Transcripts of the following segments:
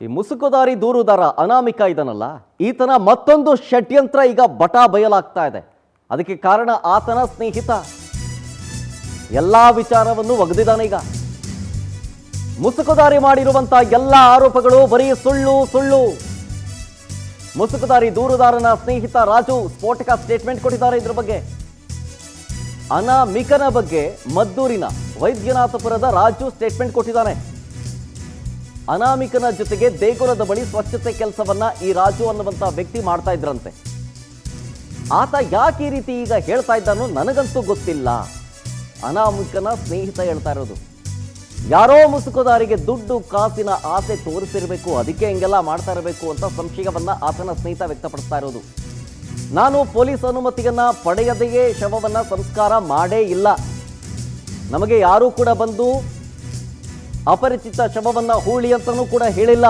ಈ ಮುಸುಕುದಾರಿ ದೂರುದಾರ ಅನಾಮಿಕ ಇದನ್ನಲ್ಲ, ಈತನ ಮತ್ತೊಂದು ಷಡ್ಯಂತ್ರ ಈಗ ಬಟಾ ಬಯಲಾಗ್ತಾ ಇದೆ. ಅದಕ್ಕೆ ಕಾರಣ ಆತನ ಸ್ನೇಹಿತ ಎಲ್ಲಾ ವಿಚಾರವನ್ನು ಒಗೆದಿದ್ದಾನೆ. ಈಗ ಮುಸುಕುದಾರಿ ಮಾಡಿರುವಂತಹ ಎಲ್ಲ ಆರೋಪಗಳು ಬರೀ ಸುಳ್ಳು ಸುಳ್ಳು. ಮುಸುಕುದಾರಿ ದೂರುದಾರನ ಸ್ನೇಹಿತ ರಾಜು ಸ್ಫೋಟಕ ಸ್ಟೇಟ್ಮೆಂಟ್ ಕೊಟ್ಟಿದ್ದಾರೆ. ಇದ್ರ ಬಗ್ಗೆ ಅನಾಮಿಕನ ಬಗ್ಗೆ ಮದ್ದೂರಿನ ವೈದ್ಯನಾಥಪುರದ ರಾಜು ಸ್ಟೇಟ್ಮೆಂಟ್ ಕೊಟ್ಟಿದ್ದಾನೆ. ಅನಾಮಿಕನ ಜೊತೆಗೆ ದೇಗುಲದ ಬಳಿ ಸ್ವಚ್ಛತೆ ಕೆಲಸವನ್ನ ಈ ರಾಜು ಅನ್ನುವಂತ ವ್ಯಕ್ತಿ ಮಾಡ್ತಾ ಇದ್ರಂತೆ. ಆತ ಯಾಕೆ ಈ ರೀತಿ ಈಗ ಹೇಳ್ತಾ ಇದ್ದಾನೋ ನನಗಂತೂ ಗೊತ್ತಿಲ್ಲ. ಅನಾಮಿಕನ ಸ್ನೇಹಿತ ಹೇಳ್ತಾ ಇರೋದು, ಯಾರೋ ಮುಸುಕುದಾರಿಗೆ ದುಡ್ಡು ಕಾಸಿನ ಆಸೆ ತೋರಿಸಿರ್ಬೇಕು, ಅದಕ್ಕೆ ಹಿಂಗೆಲ್ಲ ಮಾಡ್ತಾ ಇರಬೇಕು ಅಂತ ಸಂಶಯವನ್ನ ಆತನ ಸ್ನೇಹಿತ ವ್ಯಕ್ತಪಡಿಸ್ತಾ ಇರೋದು. ನಾನು ಪೊಲೀಸ್ ಅನುಮತಿಯನ್ನ ಪಡೆಯದೆಯೇ ಶವವನ್ನ ಸಂಸ್ಕಾರ ಮಾಡೇ ಇಲ್ಲ. ನಮಗೆ ಯಾರೂ ಕೂಡ ಬಂದು ಅಪರಿಚಿತ ಶವವನ್ನ ಹೂಳಿ ಅಂತನೂ ಕೂಡ ಹೇಳಿಲ್ಲ.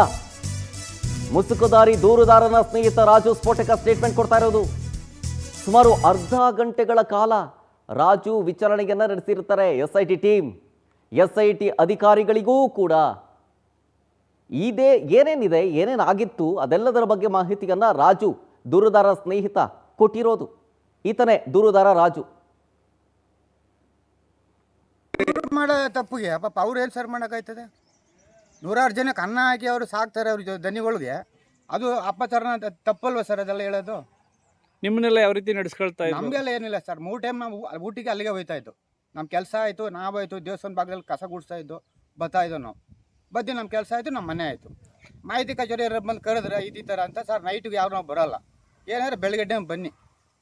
ಮುಸುಕುದಾರಿ ದೂರುದಾರನ ಸ್ನೇಹಿತ ರಾಜು ಸ್ಫೋಟಕ ಸ್ಟೇಟ್ಮೆಂಟ್ ಕೊಡ್ತಾ ಇರೋದು. ಸುಮಾರು ಅರ್ಧ ಗಂಟೆಗಳ ಕಾಲ ರಾಜು ವಿಚಾರಣೆಯನ್ನ ನಡೆಸಿರ್ತಾರೆ SIT ಟೀಮ್. SIT ಅಧಿಕಾರಿಗಳಿಗೂ ಕೂಡ ಏನೇನಿದೆ, ಏನೇನಾಗಿತ್ತು ಅದೆಲ್ಲದರ ಬಗ್ಗೆ ಮಾಹಿತಿಯನ್ನ ರಾಜು ದೂರುದಾರ ಸ್ನೇಹಿತ ಕೊಟ್ಟಿರೋದು. ಈತನೇ ದೂರುದಾರ ರಾಜು. ಮಾಡೋ ತಪ್ಪಿಗೆ ಪಾಪ ಅವ್ರು ಏನು ಸರ್ ಮಾಡೋಕ್ಕಾಯ್ತದೆ? ನೂರಾರು ಜನಕ್ಕೆ ಅನ್ನ ಹಾಕಿ ಅವರು ಸಾಕ್ತಾರೆ ಅವ್ರ ದನಿಗಳಿಗೆ. ಅದು ಅಪ್ಪಚಾರನ ತಪ್ಪಲ್ವ ಸರ್ ಅದೆಲ್ಲ ಹೇಳೋದು? ನಿಮ್ಮನ್ನೆಲ್ಲ ಯಾವ ರೀತಿ ನಡೆಸ್ಕೊಳ್ತಾ ಇದ್ರು? ನಮಗೆಲ್ಲ ಏನಿಲ್ಲ ಸರ್. 3 ಟೈಮ್ ನಾವು ಊಟಿಗೆ ಅಲ್ಲಿಗೆ ಹೋಯ್ತಾ ಇದ್ದು. ನಮ್ಮ ಕೆಲಸ ಆಯಿತು, ನಾವಾಯಿತು, ದೇವಸ್ಥಾನ ಭಾಗದಲ್ಲಿ ಕಸ ಗುಡಿಸ್ತಾ ಇದ್ದು, ಬರ್ತಾ ಇದ್ದೋ ನಾವು. ಬದ್ದು ನಮ್ಮ ಕೆಲಸ ಆಯಿತು, ನಮ್ಮ ಮನೆ ಆಯಿತು. ಮಾಹಿತಿ ಕಚೇರಿ ಬಂದು ಕರೆದ್ರೆ ಈ ಥರ ಅಂತ ಸರ್. ನೈಟಿಗೆ ಯಾರು ನಾವು ಬರೋಲ್ಲ, ಏನಾದ್ರೆ ಬೆಳಗ್ಗೆ ಟೈಮ್ ಬನ್ನಿ,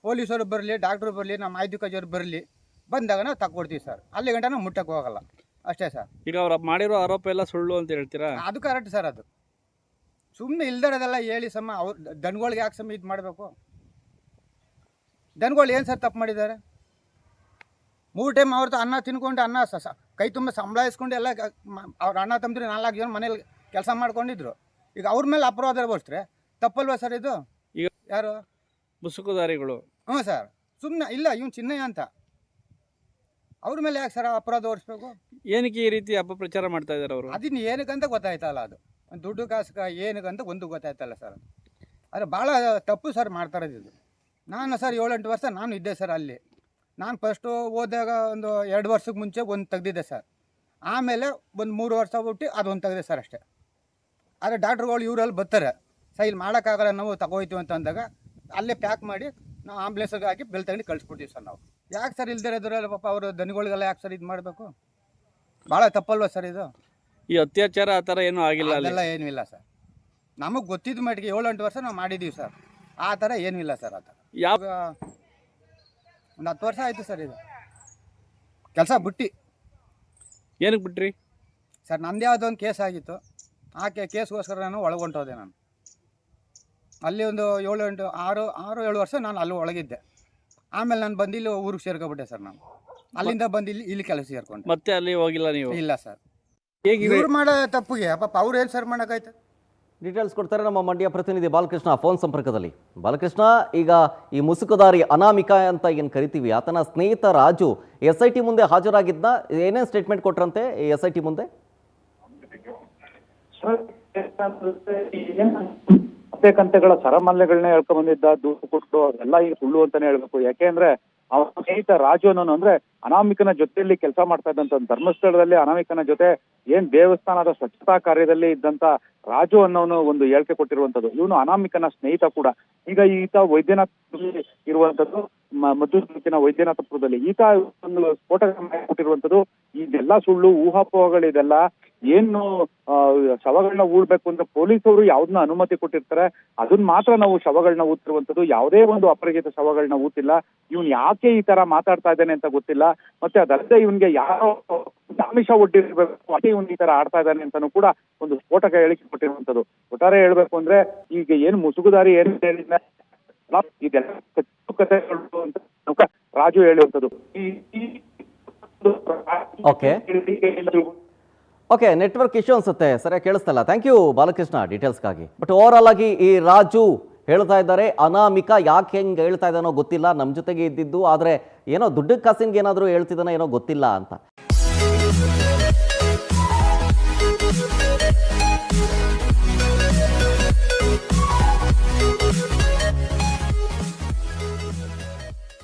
ಪೊಲೀಸರು ಬರಲಿ, ಡಾಕ್ಟ್ರು ಬರಲಿ, ನಮ್ಮ ಮಾಹಿತಿ ಕಚೇರಿ ಬರಲಿ, ಬಂದಾಗ ನಾವು ತಗೊಡ್ತೀವಿ ಸರ್. ಅಲ್ಲಿ ಗಂಟೆ ನಾವು ಮುಟ್ಟಕ್ಕೆ ಹೋಗಲ್ಲ, ಅಷ್ಟೇ ಸರ್. ಈಗ ಅವ್ರು ಮಾಡಿರೋ ಆರೋಪ ಎಲ್ಲ ಸುಳ್ಳು ಅಂತ ಹೇಳ್ತೀರಾ? ಅದು ಕರೆಕ್ಟ್ ಸರ್. ಅದು ಸುಮ್ಮನೆ ಇಲ್ದಿರೋದೆಲ್ಲ ಹೇಳಿ ಸಮ ಅವ್ರು ದನಗಳಿಗೆ ಯಾಕೆ ಸಮ ಇದು ಮಾಡಬೇಕು? ದನಗಳು ಏನು ಸರ್ ತಪ್ಪು ಮಾಡಿದ್ದಾರೆ? 3 ಟೈಮ್ ಅವ್ರದ್ದು ಅನ್ನ ತಿನ್ಕೊಂಡು, ಅನ್ನ ಕೈ ತುಂಬ ಸಂಬಳ ಇಸ್ಕೊಂಡು ಎಲ್ಲ ಅವ್ರ ಅಣ್ಣ ತಮ್ಮದ್ರಿ 4 ಜನ ಮನೇಲಿ ಕೆಲಸ ಮಾಡ್ಕೊಂಡಿದ್ರು. ಈಗ ಅವ್ರ ಮೇಲೆ ಅಪರಾಧ ಬೋಸ್ರೆ ತಪ್ಪಲ್ವಾ ಸರ್ ಇದು? ಈಗ ಯಾರು ಮುಸುಕುದಾರಿಗಳು? ಹ್ಞೂ ಸರ್. ಸುಮ್ಮನೆ ಇಲ್ಲ, ಇವನು ಚಿನ್ನಯ್ಯ ಅಂತ, ಅವ್ರ ಮೇಲೆ ಯಾಕೆ ಸರ್ ಅಪರಾಧ ಹೊರಿಸ್ಬೇಕು? ಏನಕ್ಕೆ ಈ ರೀತಿ ಅಪಪ್ರಚಾರ ಮಾಡ್ತಾ ಇದ್ದಾರೆ ಅವರು? ಅದನ್ನ ಏನಕ್ಕಂತ ಗೊತ್ತಾಯ್ತಲ್ಲ. ಅದು ದುಡ್ಡು ಕಾಸು ಏನಕ್ಕಂತ ಒಂದು ಗೊತ್ತಾಯ್ತಲ್ಲ ಸರ್. ಅದು ಆದರೆ ಭಾಳ ತಪ್ಪು ಸರ್ ಮಾಡ್ತಾ ಇರೋದು. ನಾನು ಸರ್ 7-8 ವರ್ಷ ನಾನು ಇದ್ದೆ ಸರ್ ಅಲ್ಲಿ. ನಾನು ಫಸ್ಟು ಹೋದಾಗ ಒಂದು 2 ವರ್ಷಕ್ಕೆ ಮುಂಚೆ ಒಂದು ತೆಗ್ದಿದ್ದೆ ಸರ್. ಆಮೇಲೆ ಒಂದು 3 ವರ್ಷ ಬಿಟ್ಟು ಅದೊಂದು ತೆಗೆದೆ ಸರ್ ಅಷ್ಟೇ. ಆದರೆ ಡಾಕ್ಟ್ರುಗಳು ಇವರಲ್ಲಿ ಬರ್ತಾರೆ ಸರ್, ಇಲ್ಲಿ ಮಾಡೋಕ್ಕಾಗಲ್ಲ ನಾವು ತಗೋಯ್ತೀವಿ ಅಂತ ಅಂದಾಗ ಅಲ್ಲೇ ಪ್ಯಾಕ್ ಮಾಡಿ ನಾವು ಆಂಬುಲೆನ್ಸ್ಗೆ ಹಾಕಿ ಬೆಲ್ ತಗೊಂಡು ಕಳಿಸ್ಬಿಡ್ತೀವಿ ಸರ್ ನಾವು. ಯಾಕೆ ಸರ್ ಇಲ್ದಿರೋದ್ರಲ್ಲ ಪಾಪ ಅವರು ದನಿಗಳಿಗೆಲ್ಲ ಯಾಕೆ ಸರ್ ಇದು ಮಾಡಬೇಕು? ಭಾಳ ತಪ್ಪಲ್ವ ಸರ್ ಇದು? ಈ ಅತ್ಯಾಚಾರ ಆ ಥರ ಏನೂ ಆಗಿಲ್ಲ? ಅದೆಲ್ಲ ಏನೂ ಇಲ್ಲ ಸರ್. ನಮಗೆ ಗೊತ್ತಿದ್ದ ಮಟ್ಟಿಗೆ 7-8 ವರ್ಷ ನಾವು ಮಾಡಿದ್ದೀವಿ ಸರ್. ಆ ಥರ ಏನೂ ಇಲ್ಲ ಸರ್. ಆ ಥರ ಯಾವ ಒಂದು 10 ವರ್ಷ ಆಯಿತು ಸರ್ ಇದು ಕೆಲಸ ಬಿಟ್ಟು. ಏನಕ್ಕೆ ಬಿಟ್ರಿ ಸರ್? ನಂದು ಯಾವುದೊಂದು ಕೇಸ್ ಆಗಿತ್ತು, ಆ ಕೇಸ್ಗೋಸ್ಕರ ನಾನು ಒಳಗೊಂಟೋದೆ. ನಾನು ಅಲ್ಲಿ ಒಂದು 6-7 ವರ್ಷ ನಾನು ಅಲ್ಲಿ ಒಳಗಿದ್ದೆ. ಆಮೇಲೆ ನಾನು ಬಂದು ಇಲ್ಲಿ ಊರಿಗೆ ಸೇರ್ಕೊಬಿಟ್ಟೆ ಸರ್. ನಾನು ಅಲ್ಲಿಂದ ಬಂದು ಇಲ್ಲಿ ಕೆಲಸ ಸೇರ್ಕೊಂಡೆ. ಮತ್ತೆ ಅಲ್ಲಿ ಹೋಗಿಲ್ಲ ನೀವು? ಇಲ್ಲ ಸರ್. ಹೇಗೆ ಇವ್ರು ಮಾಡೋ ತಪ್ಪಿಗೆ ಪಾಪ ಅವ್ರು ಏನು ಸರ್ ಮಾಡೋಕ್ಕಾಯ್ತು? ಡೀಟೇಲ್ಸ್ ಕೊಡ್ತಾರೆ ನಮ್ಮ ಮಂಡ್ಯ ಪ್ರತಿನಿಧಿ ಬಾಲಕೃಷ್ಣ ಫೋನ್ ಸಂಪರ್ಕದಲ್ಲಿ. ಬಾಲಕೃಷ್ಣ, ಈಗ ಈ ಮುಸುಕುದಾರಿ ಅನಾಮಿಕ ಅಂತ ಏನು ಕರಿತೀವಿ, ಆತನ ಸ್ನೇಹಿತ ರಾಜು SIT ಮುಂದೆ ಹಾಜರಾಗಿದ್ದ, ಏನೇನು ಸ್ಟೇಟ್ಮೆಂಟ್ ಕೊಟ್ರಂತೆ SIT ಮುಂದೆ? ಕಂತೆಗಳ ಸರಮಲ್ಯಗಳನ್ನ ಹೇಳ್ಕೊಂಡ್ ಬಂದಿದ್ದ, ದೂರು ಕೊಟ್ಟು ಅದೆಲ್ಲ ಈಗ ಸುಳ್ಳು ಅಂತಾನೆ ಹೇಳ್ಬೇಕು. ಯಾಕೆಂದ್ರೆ ಅವನ ಸ್ನೇಹಿತ ರಾಜು ಅನ್ನೋನು ಅಂದ್ರೆ ಅನಾಮಿಕನ ಜೊತೆಯಲ್ಲಿ ಕೆಲಸ ಮಾಡ್ತಾ ಇದ್ದಂತ ಧರ್ಮಸ್ಥಳದಲ್ಲಿ ಅನಾಮಿಕನ ಜೊತೆ ಏನ್ ದೇವಸ್ಥಾನದ ಸ್ವಚ್ಛತಾ ಕಾರ್ಯದಲ್ಲಿ ಇದ್ದಂತ ರಾಜು ಅನ್ನೋನು ಒಂದು ಹೇಳಿಕೆ ಕೊಟ್ಟಿರುವಂತದ್ದು. ಇವನು ಅನಾಮಿಕನ ಸ್ನೇಹಿತ ಕೂಡ. ಈಗ ಈತ ವೈದ್ಯನಾಥಪುರದಲ್ಲಿ ಇರುವಂತದ್ದು, ಮದ್ದೂರು ತಾಲೂಕಿನ ವೈದ್ಯನಾಥಪುರದಲ್ಲಿ ಈತ ಒಂದು ಸ್ಫೋಟ ಕೊಟ್ಟಿರುವಂತದ್ದು. ಇದೆಲ್ಲ ಸುಳ್ಳು, ಊಹಾಪೋಹಗಳಿದೆಲ್ಲ. ಏನು ಶವಗಳನ್ನ ಊಡ್ಬೇಕು ಅಂದ್ರೆ ಪೊಲೀಸರು ಯಾವ್ದನ್ನ ಅನುಮತಿ ಕೊಟ್ಟಿರ್ತಾರೆ ಅದನ್ನ ಮಾತ್ರ ನಾವು ಶವಗಳನ್ನ ಊದ್ತಿರುವಂತದ್ದು. ಯಾವುದೇ ಒಂದು ಅಪರಿಚಿತ ಶವಗಳನ್ನ ಊತಿಲ್ಲ. ಇವ್ನು ಯಾಕೆ ಈ ತರ ಮಾತಾಡ್ತಾ ಇದ್ದಾನೆ ಅಂತ ಗೊತ್ತಿಲ್ಲ. ಮತ್ತೆ ಅದಲ್ಲದೆ ಇವನ್ಗೆ ಯಾರೋ ಆಮಿಷ ಒಡ್ಡಿರ್ಬೇಕು, ಅದೇ ಇವನ್ ಈ ತರ ಆಡ್ತಾ ಇದ್ದಾನೆ ಅಂತಾನು ಕೂಡ ಒಂದು ಸ್ಫೋಟಕ ಹೇಳಿಕೆ ಕೊಟ್ಟಿರುವಂತದ್ದು. ಒಟ್ಟಾರೆ ಹೇಳ್ಬೇಕು ಅಂದ್ರೆ ಈಗ ಏನ್ ಮುಸುಗುದಾರಿ ಏನ್ ಹೇಳಿದ ಇದೆಲ್ಲ ಕಥೆಗಳು ಅಂತ ರಾಜು ಹೇಳುವಂತದ್ದು. ಓಕೆ, ನೆಟ್ವರ್ಕ್ ಇಶ್ಯೂ ಅನ್ಸುತ್ತೆ, ಸರಿಯಾಗಿ ಕೇಳಿಸ್ತಲ್ಲ. ಥ್ಯಾಂಕ್ ಯು ಬಾಲಕೃಷ್ಣ ಡೀಟೇಲ್ಸ್ಗಾಗಿ. ಬಟ್ ಓವರ್ ಆಲ್ ಆಗಿ ಈ ರಾಜು ಹೇಳ್ತಾ ಇದ್ದಾರೆ, ಅನಾಮಿಕ ಯಾಕೆ ಹೆಂಗೆ ಹೇಳ್ತಾ ಇದ್ದಾನೋ ಗೊತ್ತಿಲ್ಲ, ನಮ್ಮ ಜೊತೆಗೆ ಇದ್ದಿದ್ದು, ಆದರೆ ಏನೋ ದುಡ್ಡು ಕಾಸಿನ್ಗೆ ಏನಾದರೂ ಹೇಳ್ತಿದ್ದಾನೋ ಏನೋ ಗೊತ್ತಿಲ್ಲ ಅಂತ.